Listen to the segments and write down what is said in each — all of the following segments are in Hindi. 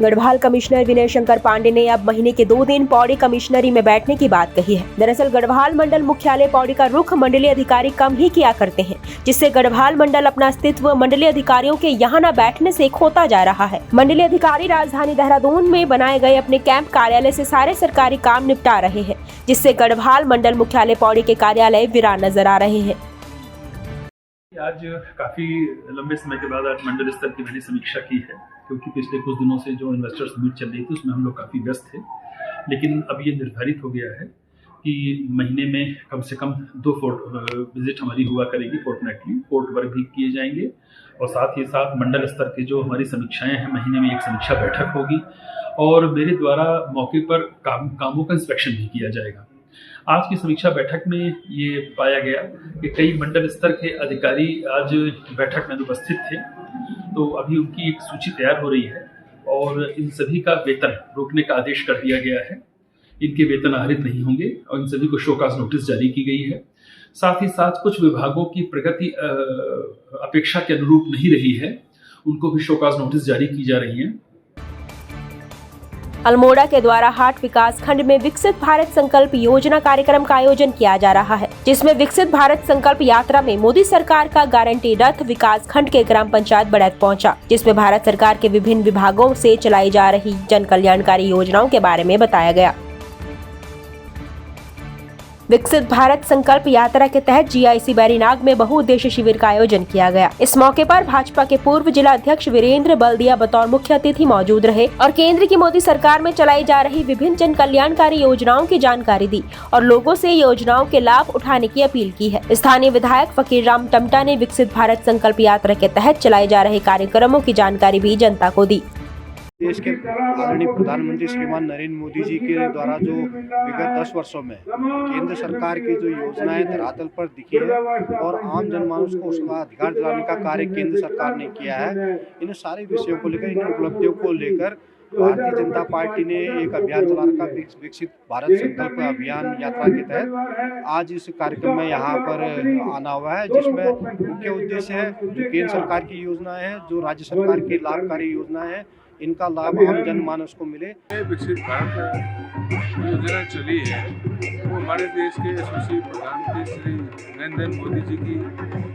गढ़वाल कमिश्नर विनय शंकर पांडे ने अब महीने के 2 दिन पौड़ी कमिश्नरी में बैठने की बात कही है। दरअसल गढ़वाल मंडल मुख्यालय पौड़ी का रुख मंडलीय अधिकारी कम ही किया करते हैं, जिससे गढ़वाल मंडल अपना अस्तित्व मंडलीय अधिकारियों के यहाँ न बैठने से खोता जा रहा है। मंडलीय अधिकारी राजधानी देहरादून में बनाए गए अपने कैंप कार्यालय से सारे सरकारी काम निपटा रहे हैं, जिससे गढ़वाल मंडल मुख्यालय पौड़ी के कार्यालय वीरान नजर आ रहे हैं। आज काफ़ी लंबे समय के बाद आज मंडल स्तर की मैंने समीक्षा की है, क्योंकि पिछले कुछ दिनों से जो इन्वेस्टर्स मीट चल रही थी उसमें हम लोग काफ़ी व्यस्त थे। लेकिन अब ये निर्धारित हो गया है कि महीने में कम से कम 2 विजिट हमारी हुआ करेगी फोर्टनाइटली। कोर्ट वर्क भी किए जाएंगे और साथ ही साथ मंडल स्तर की जो हमारी समीक्षाएँ हैं, महीने में एक समीक्षा बैठक होगी और मेरे द्वारा मौके पर कामों का इंस्पेक्शन भी किया जाएगा। आज की समीक्षा बैठक में ये पाया गया कि कई मंडल स्तर के अधिकारी आज बैठक में उपस्थित थे, तो अभी उनकी एक सूची तैयार हो रही है और इन सभी का वेतन रोकने का आदेश कर दिया गया है। इनके वेतन आहरित नहीं होंगे और इन सभी को शोकाज नोटिस जारी की गई है। साथ ही साथ कुछ विभागों की प्रगति अपेक्षा के अनुरूप नहीं रही है, उनको भी शोकाज नोटिस जारी की जा रही है। अल्मोड़ा के द्वारा हाट विकास खंड में विकसित भारत संकल्प योजना कार्यक्रम का आयोजन किया जा रहा है, जिसमें विकसित भारत संकल्प यात्रा में मोदी सरकार का गारंटी रथ विकास खंड के ग्राम पंचायत बड़ैत पहुंचा, जिसमें भारत सरकार के विभिन्न विभागों से चलाई जा रही जन कल्याणकारी योजनाओं के बारे में बताया गया। विकसित भारत संकल्प यात्रा के तहत GIC बैरीनाग में बहुउद्देशीय शिविर का आयोजन किया गया। इस मौके पर भाजपा के पूर्व जिला अध्यक्ष वीरेंद्र बल्दिया बतौर मुख्य अतिथि मौजूद रहे और केंद्र की मोदी सरकार में चलाई जा रही विभिन्न जन कल्याणकारी योजनाओं की जानकारी दी और लोगों से योजनाओं के लाभ उठाने की अपील की है। स्थानीय विधायक फकीर राम टमटा ने विकसित भारत संकल्प यात्रा के तहत चलाए जा रहे कार्यक्रमों की जानकारी भी जनता को दी। देश के आदरणीय प्रधानमंत्री श्रीमान नरेंद्र मोदी जी के द्वारा जो विगत 10 वर्षों में केंद्र सरकार की जो योजनाएं धरातल पर दिखी है और आम जनमानस को उसका अधिकार दिलाने का कार्य केंद्र सरकार ने किया है, इन सारे विषयों को लेकर, इन उपलब्धियों को लेकर भारतीय जनता पार्टी ने एक अभियान चला रखा, विकसित भारत संकल्प अभियान यात्रा के तहत आज इस कार्यक्रम में यहाँ पर आना हुआ है, जिसमें मुख्य उद्देश्य है जो केंद्र सरकार की योजना है, जो राज्य सरकार की लाभकारी योजना है, इनका लाभ आम जनमानस को मिले। विकसित भारत योजना चली है वो हमारे देश के यशस्वी प्रधानमंत्री श्री नरेंद्र मोदी जी की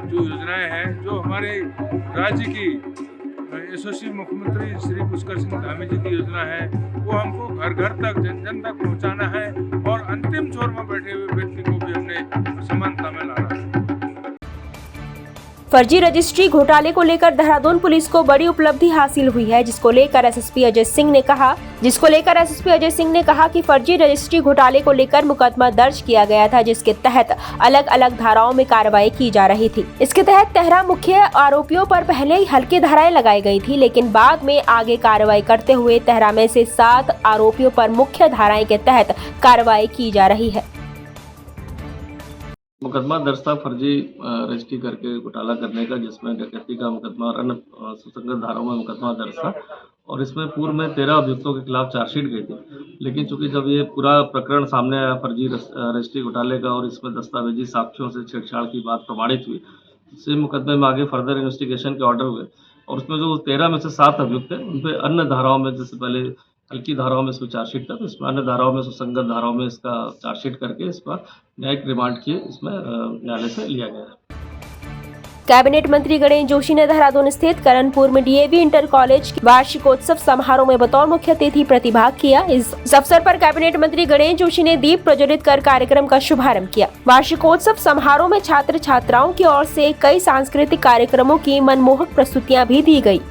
जो योजनाएं हैं, जो हमारे राज्य की यशस्वी मुख्यमंत्री श्री पुष्कर सिंह धामी जी की योजना है, वो हमको घर घर तक जन जन तक पहुँचाना है और अंतिम छोर में बैठे हुए व्यक्ति को भी हमने समानता में लाना है। फर्जी रजिस्ट्री घोटाले को लेकर देहरादून पुलिस को बड़ी उपलब्धि हासिल हुई है, जिसको लेकर एसएसपी अजय सिंह ने कहा कि फर्जी रजिस्ट्री घोटाले को लेकर मुकदमा दर्ज किया गया था, जिसके तहत अलग अलग धाराओं में कार्रवाई की जा रही थी। इसके तहत 13 मुख्य आरोपियों पर पहले ही हल्की धाराएं लगाई गई थी, लेकिन बाद में आगे कार्रवाई करते हुए 13 में से 7 आरोपियों पर मुख्य धाराएं के तहत कार्रवाई की जा रही है। मुकदमा दर्ज था फर्जी रजिस्ट्री करके घोटाला करने का, जिसमें डकैती का मुकदमा और अन्य सुसंगत धाराओं में मुकदमा दर्ज था और इसमें पूर्व में 13 अभियुक्तों के खिलाफ चार्जशीट गई थी। लेकिन चूंकि जब ये पूरा प्रकरण सामने आया फर्जी रजिस्ट्री घोटाले का और इसमें दस्तावेजी साक्ष्यों से छेड़छाड़ की बात प्रमाणित हुई, इससे मुकदमे में आगे फर्दर इन्वेस्टिगेशन के ऑर्डर हुए और उसमें जो 13 में से 7 अभियुक्त थे उन पर अन्य धाराओं में, जैसे पहले हल्की धाराओं में इसमें चार्जशीट था, तो इसमें अन्य धाराओं में सुसंगत धाराओं में इसका चार्जशीट करके इस पर न्यायिक रिमांड किए इसमें न्यायालय से लिया गया है। कैबिनेट मंत्री गणेश जोशी ने देहरादून स्थित करणपुर में DAV इंटर कॉलेज के वार्षिकोत्सव समारोह में बतौर मुख्य अतिथि प्रतिभाग किया। इस अवसर पर कैबिनेट मंत्री गणेश जोशी ने दीप प्रज्वलित कर कार्यक्रम का शुभारंभ किया। वार्षिकोत्सव समारोह में छात्र छात्राओं की ओर से कई सांस्कृतिक कार्यक्रमों की मनमोहक प्रस्तुतियां भी दी गयी।